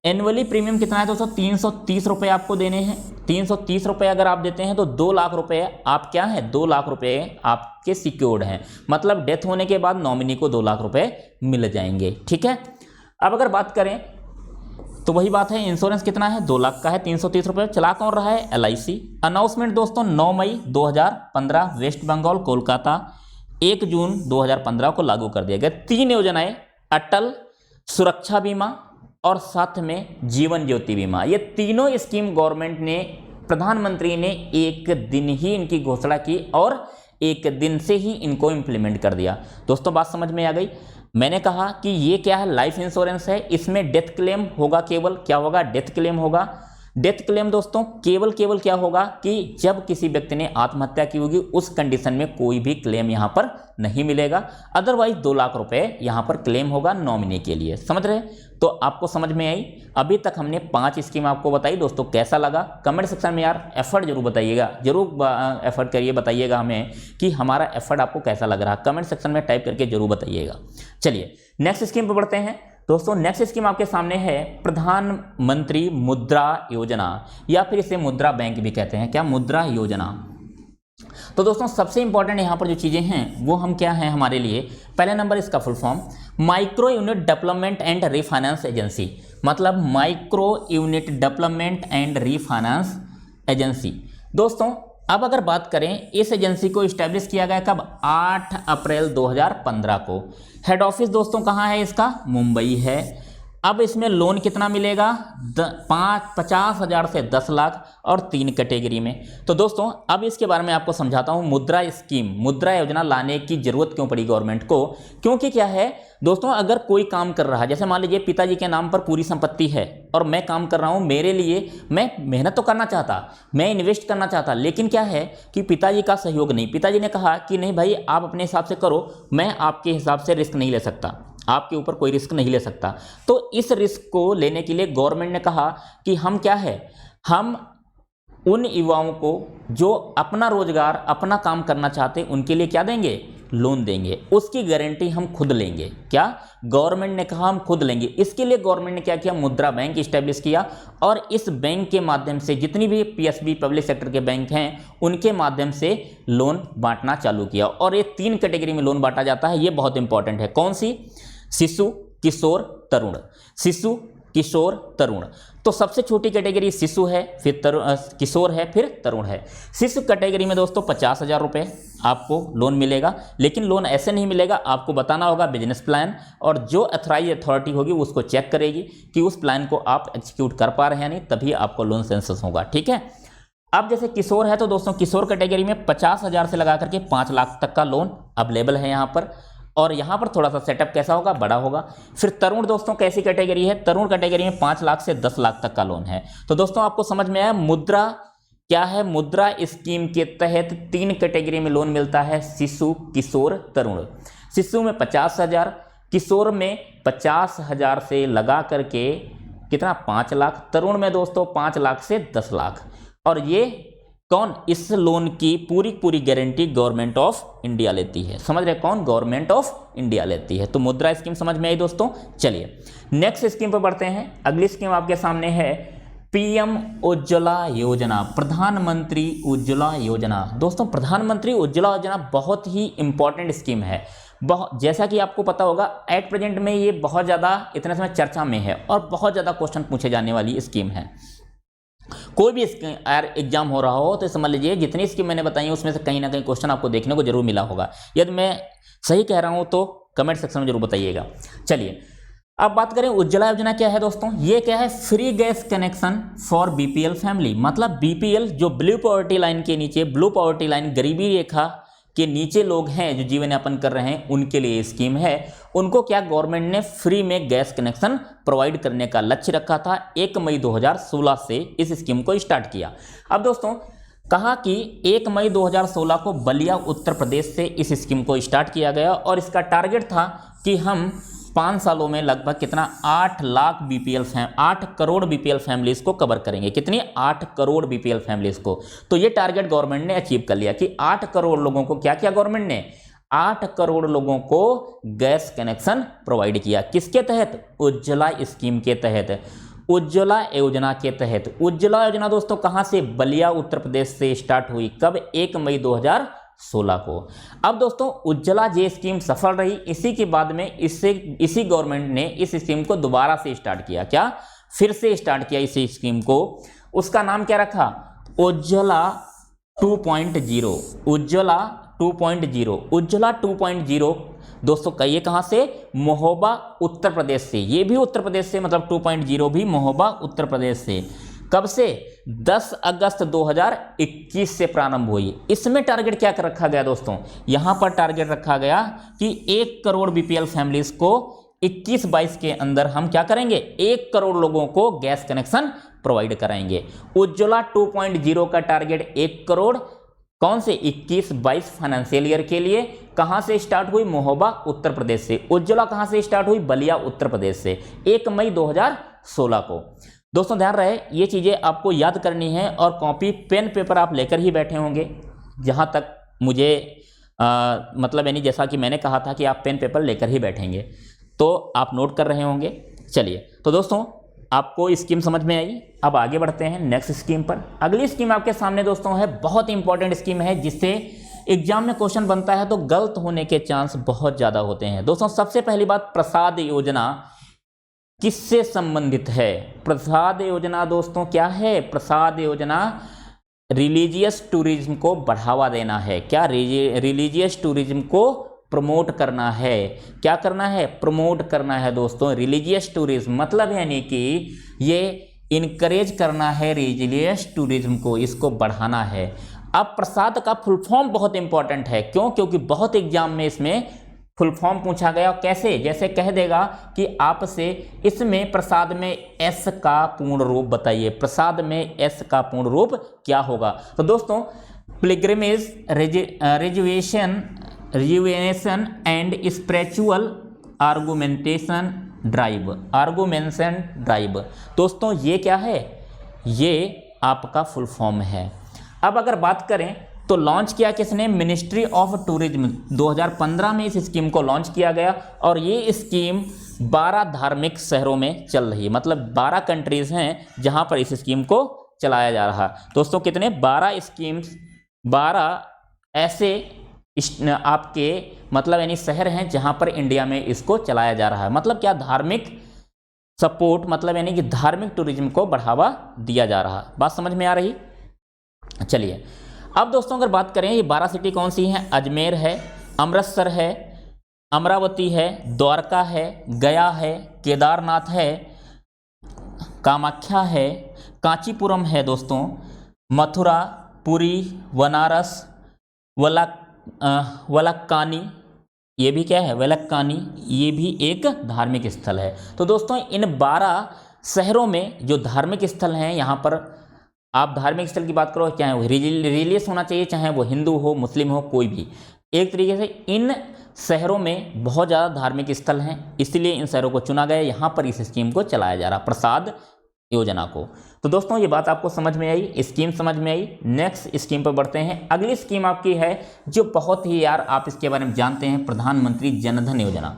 एनुअली प्रीमियम कितना है दोस्तों, 330 रुपये आपको देने हैं। 330 रुपये अगर आप देते हैं तो 2 लाख रुपए आप क्या है, 2 लाख रुपए आपके सिक्योर्ड हैं। मतलब डेथ होने के बाद नॉमिनी को 2 लाख रुपए मिल जाएंगे। ठीक है, अब अगर बात करें तो वही बात है, इंश्योरेंस कितना है, 2 लाख का है, 330 रुपये। चला कौन रहा है, LIC। अनाउंसमेंट दोस्तों 9 मई 2015 वेस्ट बंगाल कोलकाता, 1 जून 2015 को लागू कर दिया गया। 3 योजनाएं, अटल सुरक्षा बीमा और साथ में जीवन ज्योति बीमा, ये तीनों स्कीम गवर्नमेंट ने, प्रधानमंत्री ने एक दिन ही इनकी घोषणा की और एक दिन से ही इनको इम्प्लीमेंट कर दिया। दोस्तों बात समझ में आ गई। मैंने कहा कि ये क्या है, लाइफ इंश्योरेंस है, इसमें डेथ क्लेम होगा, केवल क्या होगा, डेथ क्लेम होगा। डेथ क्लेम दोस्तों केवल क्या होगा कि जब किसी व्यक्ति ने आत्महत्या की होगी उस कंडीशन में कोई भी क्लेम यहाँ पर नहीं मिलेगा। अदरवाइज 2 लाख रुपए यहाँ पर क्लेम होगा नॉमिनी के लिए। समझ रहे, तो आपको समझ में आई। अभी तक हमने 5 स्कीम आपको बताई। दोस्तों कैसा लगा कमेंट सेक्शन में यार एफर्ट जरूर बताइएगा, जरूर एफर्ट करिए, बताइएगा हमें कि हमारा एफर्ट आपको कैसा लग रहा, कमेंट सेक्शन में टाइप करके जरूर बताइएगा। चलिए नेक्स्ट स्कीम पर बढ़ते हैं। दोस्तों नेक्स्ट स्कीम आपके सामने है प्रधानमंत्री मुद्रा योजना, या फिर इसे मुद्रा बैंक भी कहते हैं। क्या, मुद्रा योजना। तो दोस्तों सबसे इंपॉर्टेंट यहाँ पर जो चीज़ें हैं वो हम क्या हैं हमारे लिए, पहले नंबर इसका full form micro unit development and refinance agency, मतलब micro unit development and refinance agency. दोस्तों अब अगर बात करें, इस एजेंसी को इस्टेब्लिश किया गया कब, 8 अप्रैल 2015 को। हेड ऑफिस दोस्तों कहाँ है इसका, मुंबई है। अब इसमें लोन कितना मिलेगा, 50,000 से 10 लाख और 3 कैटेगरी में। तो दोस्तों अब इसके बारे में आपको समझाता हूँ, मुद्रा स्कीम, मुद्रा योजना लाने की जरूरत क्यों पड़ी गवर्नमेंट को। क्योंकि क्या है दोस्तों, अगर कोई काम कर रहा है, जैसे मान लीजिए पिताजी के नाम पर पूरी संपत्ति है और मैं काम कर रहा हूँ, मेरे लिए मैं मेहनत तो करना चाहता, मैं इन्वेस्ट करना चाहता, लेकिन क्या है कि पिताजी का सहयोग नहीं। पिताजी ने कहा कि नहीं भाई आप अपने हिसाब से करो, मैं आपके हिसाब से रिस्क नहीं ले सकता, आपके ऊपर कोई रिस्क नहीं ले सकता। तो इस रिस्क को लेने के लिए गवर्नमेंट ने कहा कि हम क्या है, हम उन युवाओं को जो अपना रोजगार अपना काम करना चाहते हैं उनके लिए क्या देंगे, लोन देंगे, उसकी गारंटी हम खुद लेंगे। क्या गवर्नमेंट ने कहा हम खुद लेंगे। इसके लिए गवर्नमेंट ने क्या किया, मुद्रा बैंक इस्टेब्लिश किया और इस बैंक के माध्यम से जितनी भी पीएसबी पब्लिक सेक्टर के बैंक हैं उनके माध्यम से लोन बांटना चालू किया। और ये 3 कैटेगरी में लोन बांटा जाता है, ये बहुत इंपॉर्टेंट है। कौन सी, शिशु, किशोर, तरुण। शिशु, किशोर, तरुण। तो सबसे छोटी कैटेगरी शिशु है, फिर किशोर है, फिर तरुण है। शिशु कैटेगरी में दोस्तों 50,000 रुपये आपको लोन मिलेगा, लेकिन लोन ऐसे नहीं मिलेगा, आपको बताना होगा बिजनेस प्लान, और जो अथॉराइज अथॉरिटी होगी उसको चेक करेगी कि उस प्लान को आप एग्जीक्यूट कर पा रहे हैं या नहीं, तभी आपको लोन सेंक्शन होगा। ठीक है। अब जैसे किशोर है तो दोस्तों किशोर कैटेगरी में 50,000 से लगा करके 5 लाख तक का लोन अवेलेबल है यहाँ पर, और यहाँ पर थोड़ा सा सेटअप कैसा होगा, बड़ा होगा। फिर तरुण दोस्तों कैसी कैटेगरी है, तरुण कैटेगरी में 5 लाख से 10 लाख तक का लोन है। तो दोस्तों आपको समझ में आया मुद्रा क्या है, मुद्रा स्कीम के तहत 3 कैटेगरी में लोन मिलता है, शिशु, किशोर, तरुण। शिशु में 50,000, किशोर में 50,000 से लगा करके कितना, 5 लाख, तरुण में दोस्तों 5 लाख से 10 लाख। और ये कौन, इस लोन की पूरी गारंटी गवर्नमेंट ऑफ इंडिया लेती है। समझ रहे कौन, गवर्नमेंट ऑफ इंडिया लेती है। तो मुद्रा स्कीम समझ में आई दोस्तों। चलिए नेक्स्ट स्कीम पर बढ़ते हैं। अगली स्कीम आपके सामने है पीएम उज्ज्वला योजना, प्रधानमंत्री उज्ज्वला योजना। दोस्तों प्रधानमंत्री उज्ज्वला योजना बहुत ही इंपॉर्टेंट स्कीम है। जैसा कि आपको पता होगा एट प्रेजेंट में ये बहुत ज़्यादा इतने समय चर्चा में है और बहुत ज़्यादा क्वेश्चन पूछे जाने वाली स्कीम है। कोई भी एग्जाम हो रहा हो तो समझ लीजिए जितनी स्कीम मैंने बताई है उसमें से कहीं ना कहीं क्वेश्चन आपको देखने को जरूर मिला होगा। यदि मैं सही कह रहा हूं तो कमेंट सेक्शन में जरूर बताइएगा। चलिए अब बात करें उज्ज्वला योजना क्या है दोस्तों। ये क्या है, free gas connection for BPL family, मतलब बीपीएल जो ब्लू पॉवर्टी लाइन के नीचे, ब्लू पॉवर्टी लाइन गरीबी रेखा के नीचे लोग हैं जो जीवन यापन कर रहे हैं, उनके लिए स्कीम है। उनको क्या गवर्नमेंट ने फ्री में गैस कनेक्शन प्रोवाइड करने का लक्ष्य रखा था। 1 मई 2016 से इस स्कीम को स्टार्ट किया। अब दोस्तों कहा कि 1 मई 2016 को बलिया उत्तर प्रदेश से इस स्कीम को स्टार्ट किया गया और इसका टारगेट था कि हम 5 सालों में लगभग कितना, 8 करोड़ बीपीएल फैमिलीज को कवर करेंगे। कितनी, 8 करोड़ बीपीएल फैमिलीज को। तो ये टारगेट गवर्नमेंट ने अचीव कर लिया कि 8 करोड़ लोगों को क्या किया गवर्नमेंट ने, 8 करोड़ लोगों को गैस कनेक्शन प्रोवाइड किया। किसके तहत, उज्ज्वला स्कीम के तहत, उज्ज्वला योजना के तहत। उज्ज्वला योजना दोस्तों कहां से, बलिया उत्तर प्रदेश से स्टार्ट हुई। कब, 1 मई 2016 को। अब दोस्तों उज्ज्वला ये स्कीम सफल रही, इसी के बाद में इसी गवर्नमेंट ने इस स्कीम को दोबारा से स्टार्ट किया। क्या, फिर से स्टार्ट किया इस स्कीम को। उसका नाम क्या रखा, उज्ज्वला 2.0। उज्ज्वला 2.0। उज्ज्वला 2.0 दोस्तों कहिए कहां से, महोबा उत्तर प्रदेश से। ये भी उत्तर प्रदेश से, मतलब 2.0 भी महोबा उत्तर प्रदेश से। कब से, 10 अगस्त 2021 से प्रारंभ हुई। इसमें टारगेट क्या कर रखा गया दोस्तों, यहां पर टारगेट रखा गया कि 1 करोड़ बीपीएल फैमिलीज को 21-22 के अंदर हम क्या करेंगे, 1 करोड़ लोगों को गैस कनेक्शन प्रोवाइड कराएंगे। उज्ज्वला 2.0 का टारगेट 1 करोड़, कौन से, 21-22 फाइनेंशियल ईयर के लिए। कहां से स्टार्ट हुई, महोबा उत्तर प्रदेश से। उज्ज्वला कहां से स्टार्ट हुई, बलिया उत्तर प्रदेश से, 1 मई 2016 को। दोस्तों ध्यान रहे ये चीजें आपको याद करनी है और कॉपी पेन पेपर आप लेकर ही बैठे होंगे। जहां तक मुझे मतलब यानी जैसा कि मैंने कहा था कि आप पेन पेपर लेकर ही बैठेंगे, तो आप नोट कर रहे होंगे। चलिए तो दोस्तों आपको स्कीम समझ में आई। अब आगे बढ़ते हैं नेक्स्ट स्कीम पर। अगली स्कीम आपके सामने दोस्तों है, बहुत इंपॉर्टेंट स्कीम है, जिससे एग्जाम में क्वेश्चन बनता है तो गलत होने के चांस बहुत ज़्यादा होते हैं। दोस्तों सबसे पहली बात, प्रसाद योजना किससे संबंधित है? प्रसाद योजना दोस्तों क्या है? प्रसाद योजना रिलीजियस टूरिज्म को बढ़ावा देना है। क्या? रिलीजियस टूरिज्म को प्रमोट करना है। क्या करना है? प्रमोट करना है दोस्तों रिलीजियस टूरिज्म, मतलब यानी कि ये इनकरेज करना है रिलीजियस टूरिज्म को, इसको बढ़ाना है। अब प्रसाद का फुल फॉर्म बहुत इंपॉर्टेंट है, क्यों? क्योंकि बहुत एग्जाम में इसमें फुल फॉर्म पूछा गया। कैसे? जैसे कह देगा कि आपसे इसमें प्रसाद में एस का पूर्ण रूप बताइए, प्रसाद में एस का पूर्ण रूप क्या होगा? तो दोस्तों pilgrimage, rejuvenation and spiritual argumentation drive. दोस्तों ये क्या है? ये आपका फुल फॉर्म है। अब अगर बात करें तो लॉन्च किया किसने? Ministry of tourism. 2015 में इस स्कीम को लॉन्च किया गया और ये स्कीम 12 धार्मिक शहरों में चल रही है, मतलब 12 कंट्रीज हैं जहां पर इस स्कीम को चलाया जा रहा है। दोस्तों कितने? 12 स्कीम्स, 12 ऐसे आपके मतलब यानी शहर हैं जहां पर इंडिया में इसको चलाया जा रहा है। मतलब क्या? धार्मिक सपोर्ट, मतलब यानी कि धार्मिक टूरिज्म को बढ़ावा दिया जा रहा है। बात समझ में आ रही? चलिए अब दोस्तों अगर बात करें ये 12 सिटी कौन सी हैं? अजमेर है, अमृतसर है, अमरावती है, द्वारका है, गया है, केदारनाथ है, कामाख्या है, कांचीपुरम है दोस्तों, मथुरा, पुरी, बनारस, वलक्कानी, ये भी क्या है? वलक्कानी, ये भी एक धार्मिक स्थल है। तो दोस्तों इन 12 शहरों में जो धार्मिक स्थल हैं, यहाँ पर आप धार्मिक स्थल की बात करो, चाहे वो रिलीजियस होना चाहिए, चाहे वो हिंदू हो, मुस्लिम हो, कोई भी, एक तरीके से इन शहरों में बहुत ज़्यादा धार्मिक स्थल हैं, इसलिए इन शहरों को चुना गया, यहाँ पर इस स्कीम को चलाया जा रहा, प्रसाद योजना को। तो दोस्तों ये बात आपको समझ में आई, स्कीम समझ में आई। नेक्स्ट स्कीम पर बढ़ते हैं। अगली स्कीम आपकी है जो बहुत ही यार आप इसके बारे में जानते हैं, प्रधानमंत्री जनधन योजना।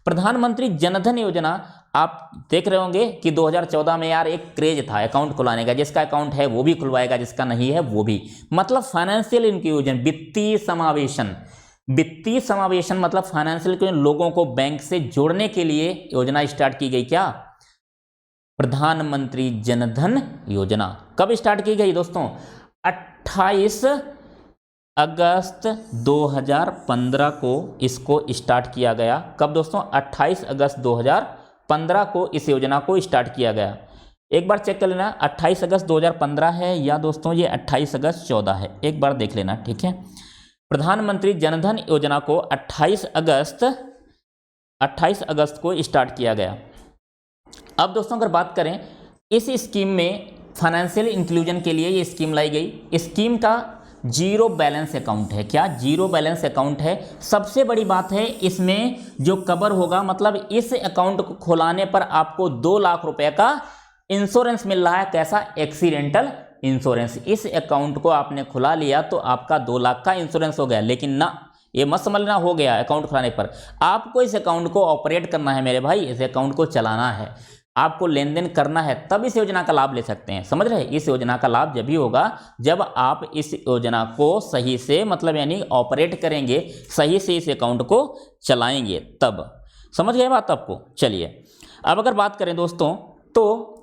प्रधानमंत्री जनधन योजना आप देख रहे होंगे कि 2014 में यार एक क्रेज था अकाउंट खुलाने का, जिसका अकाउंट है वो भी खुलवाएगा, जिसका नहीं है वो भी, मतलब फाइनेंशियल इंक्लूजन, वित्तीय समावेशन। वित्तीय समावेशन मतलब फाइनेंशियल लोगों को बैंक से जोड़ने के लिए योजना स्टार्ट की गई। क्या? प्रधानमंत्री जनधन योजना। कब स्टार्ट की गई दोस्तों? 28 अगस्त 2015 को इसको स्टार्ट किया गया। कब दोस्तों? 28 अगस्त 2015 को इस योजना को स्टार्ट किया गया। एक बार चेक कर लेना 28 अगस्त 2015 है या दोस्तों ये 28 अगस्त 14 है, एक बार देख लेना, ठीक है। प्रधानमंत्री जनधन योजना को 28 अगस्त को स्टार्ट किया गया। अब दोस्तों अगर बात करें इस स्कीम में फाइनेंशियल इंक्लूजन के लिए ये स्कीम लाई गई। स्कीम का जीरो बैलेंस अकाउंट है। क्या? जीरो बैलेंस अकाउंट है। सबसे बड़ी बात है इसमें जो कवर होगा, मतलब इस अकाउंट को खुलाने पर आपको 2 लाख रुपए का इंश्योरेंस मिल रहा है। कैसा? Accidental insurance. इस अकाउंट को आपने खुला लिया तो आपका 2 लाख का इंश्योरेंस हो गया। लेकिन ना, ये मत समझना हो गया अकाउंट खुलाने पर, आपको इस अकाउंट को ऑपरेट करना है मेरे भाई, इस अकाउंट को चलाना है, आपको लेन देन करना है, तब इस योजना का लाभ ले सकते हैं। समझ रहे? इस योजना का लाभ जब भी होगा जब आप इस योजना को सही से मतलब यानी ऑपरेट करेंगे, सही से इस अकाउंट को चलाएंगे, तब। समझ गए बात आपको? चलिए अब अगर बात करें दोस्तों तो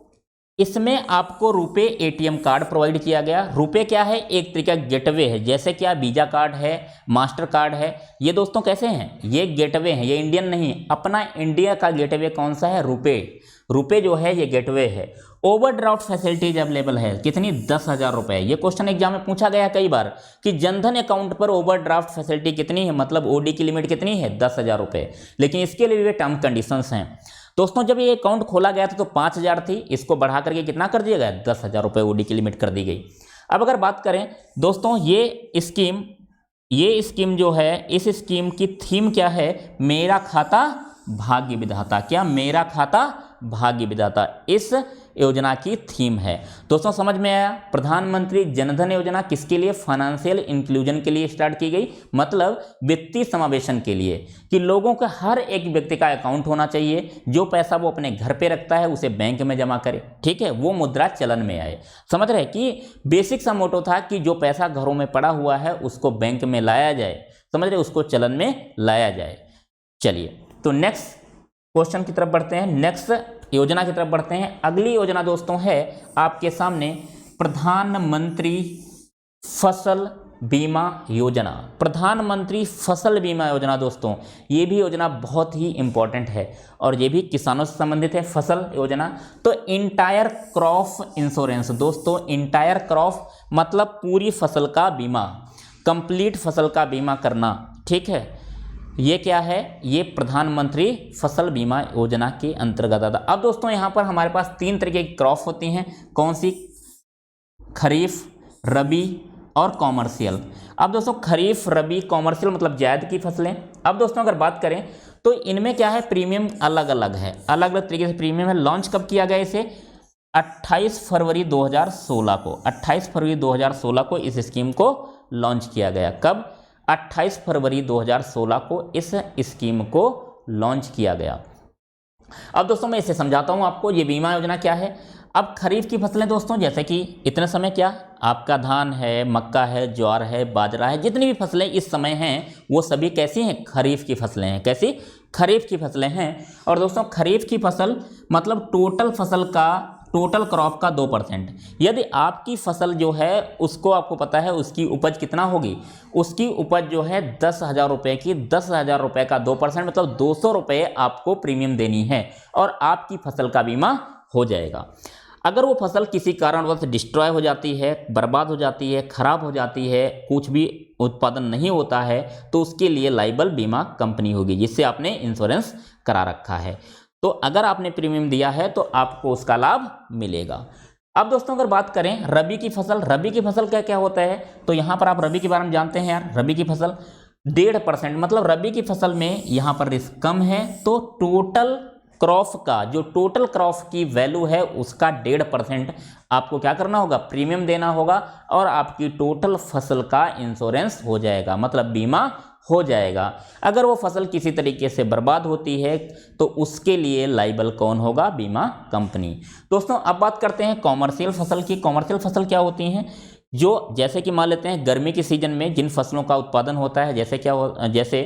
इसमें आपको रुपे एटीएम कार्ड प्रोवाइड किया गया। रुपे क्या है? एक तरीका गेटवे है, जैसे क्या वीजा कार्ड है, मास्टर कार्ड है। ये दोस्तों कैसे हैं? ये गेटवे हैं, ये इंडियन नहीं। अपना इंडिया का गेटवे कौन सा है? रुपे। रुपे जो है ये गेटवे है। ओवरड्राफ्ट फैसिलिटीज अवेलेबल है। कितनी? 10,000 रुपये। ये क्वेश्चन एग्जाम में पूछा गया कई बार कि जनधन अकाउंट पर ओवरड्राफ्ट फैसिलिटी कितनी है, मतलब ओडी की लिमिट कितनी है? 10,000 रुपये। लेकिन इसके लिए भी टर्म कंडीशंस हैं दोस्तों। जब ये अकाउंट खोला गया था तो 5,000 थी, इसको बढ़ा करके कितना कर दिया गया? 10,000 रुपये ओडी की लिमिट कर दी गई। अब अगर बात करें दोस्तों ये स्कीम जो है, इस स्कीम की थीम क्या है? मेरा खाता भाग्य विधाता। क्या? मेरा खाता भाग्य विधाता। इस योजना की थीम है। दोस्तों समझ में आया? प्रधानमंत्री जनधन योजना किसके लिए? फाइनेंशियल इंक्लूजन के लिए स्टार्ट की गई, मतलब वित्तीय समावेशन के लिए, कि लोगों का हर एक व्यक्ति का अकाउंट होना चाहिए, जो पैसा वो अपने घर पे रखता है उसे बैंक में जमा करे, ठीक है, वो मुद्रा चलन में आए। समझ रहे कि बेसिक सा मोटो था कि जो पैसा घरों में पड़ा हुआ है उसको बैंक में लाया जाए, समझ रहे, उसको चलन में लाया जाए। चलिए तो नेक्स्ट क्वेश्चन की तरफ बढ़ते हैं, नेक्स्ट योजना की तरफ बढ़ते हैं। अगली योजना दोस्तों है आपके सामने प्रधानमंत्री फसल बीमा योजना। प्रधानमंत्री फसल बीमा योजना दोस्तों, ये भी योजना बहुत ही इंपॉर्टेंट है और ये भी किसानों से संबंधित है। फसल योजना तो इंटायर क्रॉप इंश्योरेंस दोस्तों, इंटायर क्रॉप मतलब पूरी फसल का बीमा, कंप्लीट फसल का बीमा करना, ठीक है, ये क्या है? ये प्रधानमंत्री फसल बीमा योजना के अंतर्गत आता। अब दोस्तों यहाँ पर हमारे पास 3 तरीके की क्रॉप होती हैं, कौन सी? खरीफ, रबी और कॉमर्शियल। अब दोस्तों खरीफ, रबी, कॉमर्शियल मतलब जायद की फसलें। अब दोस्तों अगर बात करें तो इनमें क्या है, प्रीमियम अलग अलग है, अलग अलग तरीके से प्रीमियम है। लॉन्च कब किया गया इसे? 28 फरवरी 2016 को, 28 फरवरी 2016 को इस स्कीम को लॉन्च किया गया। कब? 28 फरवरी 2016 को इस स्कीम को लॉन्च किया गया। अब दोस्तों मैं इसे समझाता हूं आपको, ये बीमा योजना क्या है। अब खरीफ की फसलें दोस्तों, जैसे कि इतने समय क्या आपका धान है, मक्का है, ज्वार है, बाजरा है, जितनी भी फसलें इस समय हैं वो सभी कैसी हैं? खरीफ की फसलें हैं। कैसी? खरीफ की फसलें हैं। और दोस्तों खरीफ की फसल मतलब टोटल फसल का, टोटल क्रॉप का 2%। यदि आपकी फसल जो है उसको आपको पता है उसकी उपज कितना होगी, उसकी उपज जो है 10,000 रुपये की, 10,000 रुपये का 2% मतलब 200 रुपये आपको प्रीमियम देनी है और आपकी फसल का बीमा हो जाएगा। अगर वो फसल किसी कारणवश डिस्ट्रॉय हो जाती है, बर्बाद हो जाती है, खराब हो जाती है, कुछ भी उत्पादन नहीं होता है, तो उसके लिए लाइबल बीमा कंपनी होगी जिससे आपने इंश्योरेंस करा रखा है। तो अगर आपने प्रीमियम दिया है तो आपको उसका लाभ मिलेगा। अब दोस्तों अगर बात करें रबी की फसल, रबी की फसल क्या क्या होता है, तो यहाँ पर आप रबी के बारे में जानते हैं यार। रबी की फसल 1.5% मतलब रबी की फसल में यहाँ पर रिस्क कम है, तो टोटल क्रॉप का, जो टोटल क्रॉप की वैल्यू है उसका 1.5% आपको क्या करना होगा? प्रीमियम देना होगा और आपकी टोटल फसल का इंश्योरेंस हो जाएगा, मतलब बीमा हो जाएगा। अगर वो फसल किसी तरीके से बर्बाद होती है तो उसके लिए लाइबल कौन होगा? बीमा कंपनी। दोस्तों अब बात करते हैं कॉमर्शियल फसल की। कॉमर्शियल फसल क्या होती हैं? जो जैसे कि मान लेते हैं गर्मी के सीजन में जिन फसलों का उत्पादन होता है, जैसे क्या जैसे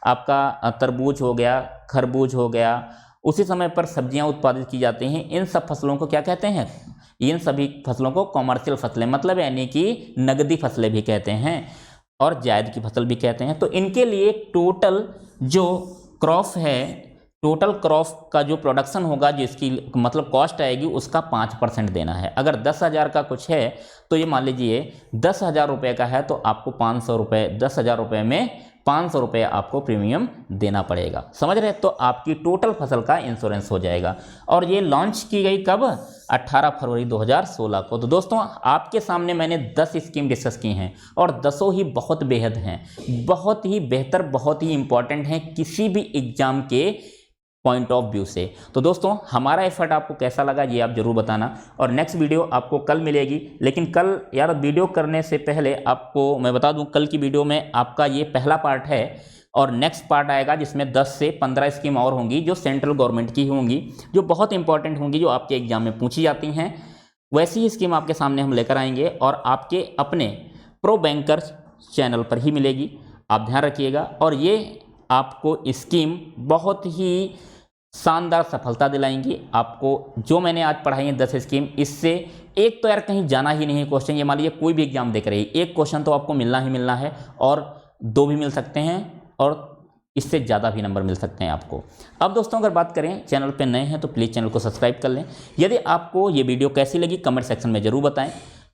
आपका तरबूज हो गया, खरबूज हो गया, उसी समय पर सब्जियां उत्पादित की जाती हैं, इन सब फसलों को क्या कहते हैं? इन सभी फसलों को कॉमर्शियल फसलें मतलब यानी कि नगदी फसलें भी कहते हैं और जायद की फसल भी कहते हैं। तो इनके लिए टोटल जो क्रॉप है, टोटल क्रॉप का जो प्रोडक्शन होगा, जिसकी मतलब कॉस्ट आएगी, उसका 5% देना है। अगर 10,000 का कुछ है तो ये मान लीजिए 10,000 रुपये का है तो आपको 500 रुपये, 10,000 रुपये में 500 रुपये आपको प्रीमियम देना पड़ेगा, समझ रहे? तो आपकी टोटल फसल का इंश्योरेंस हो जाएगा। और ये लॉन्च की गई कब? 18 फरवरी 2016 को। तो दोस्तों आपके सामने मैंने 10 स्कीम डिस्कस की हैं और 10 ही बहुत बेहद हैं, बहुत ही बेहतर, बहुत ही इंपॉर्टेंट हैं किसी भी एग्जाम के पॉइंट ऑफ व्यू से। तो दोस्तों हमारा एफर्ट आपको कैसा लगा ये आप जरूर बताना। और नेक्स्ट वीडियो आपको कल मिलेगी, लेकिन कल यार वीडियो करने से पहले आपको मैं बता दूं, कल की वीडियो में आपका ये पहला पार्ट है और नेक्स्ट पार्ट आएगा जिसमें 10 से 15 स्कीम और होंगी जो सेंट्रल गवर्नमेंट की होंगी, जो बहुत इंपॉर्टेंट होंगी, जो आपके एग्जाम में पूछी जाती हैं। वैसी ही स्कीम आपके सामने हम लेकर आएंगे और आपके अपने प्रो बैंकर चैनल पर ही मिलेगी, आप ध्यान रखिएगा। और ये आपको स्कीम बहुत ही शानदार सफलता दिलाएंगी आपको। जो मैंने आज पढ़ाई है 10 स्कीम, इससे एक तो यार कहीं जाना ही नहीं है क्वेश्चन। ये मान लीजिए कोई भी एग्जाम देख रही है, एक क्वेश्चन तो आपको मिलना ही मिलना है और 2 भी मिल सकते हैं और इससे ज़्यादा भी नंबर मिल सकते हैं आपको। अब दोस्तों अगर बात करें, चैनल पे नए हैं तो प्लीज़ चैनल को सब्सक्राइब कर लें। यदि आपको ये वीडियो कैसी लगी कमेंट सेक्शन में ज़रूर बताएं।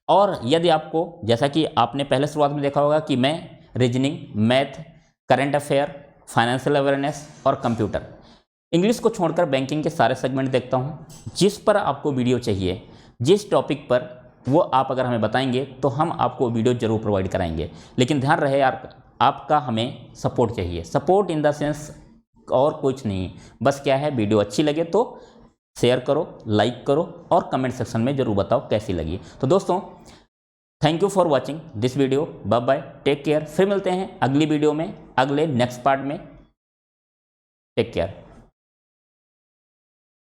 और यदि आपको, जैसा कि आपने पहले शुरुआत में देखा होगा कि मैं reasoning, math, current affair, financial awareness और कंप्यूटर, इंग्लिश को छोड़कर बैंकिंग के सारे सेगमेंट देखता हूँ। जिस पर आपको वीडियो चाहिए, जिस टॉपिक पर, वो आप अगर हमें बताएंगे तो हम आपको वीडियो जरूर प्रोवाइड कराएंगे। लेकिन ध्यान रहे यार, आपका हमें सपोर्ट चाहिए, सपोर्ट इन द सेंस और कुछ नहीं, बस क्या है वीडियो अच्छी लगे तो शेयर करो, लाइक करो और कमेंट सेक्शन में ज़रूर बताओ कैसी लगी। तो दोस्तों thank you for watching this video. Bye bye, take care. फिर मिलते हैं अगली वीडियो में, अगले नेक्स्ट पार्ट में। Take care.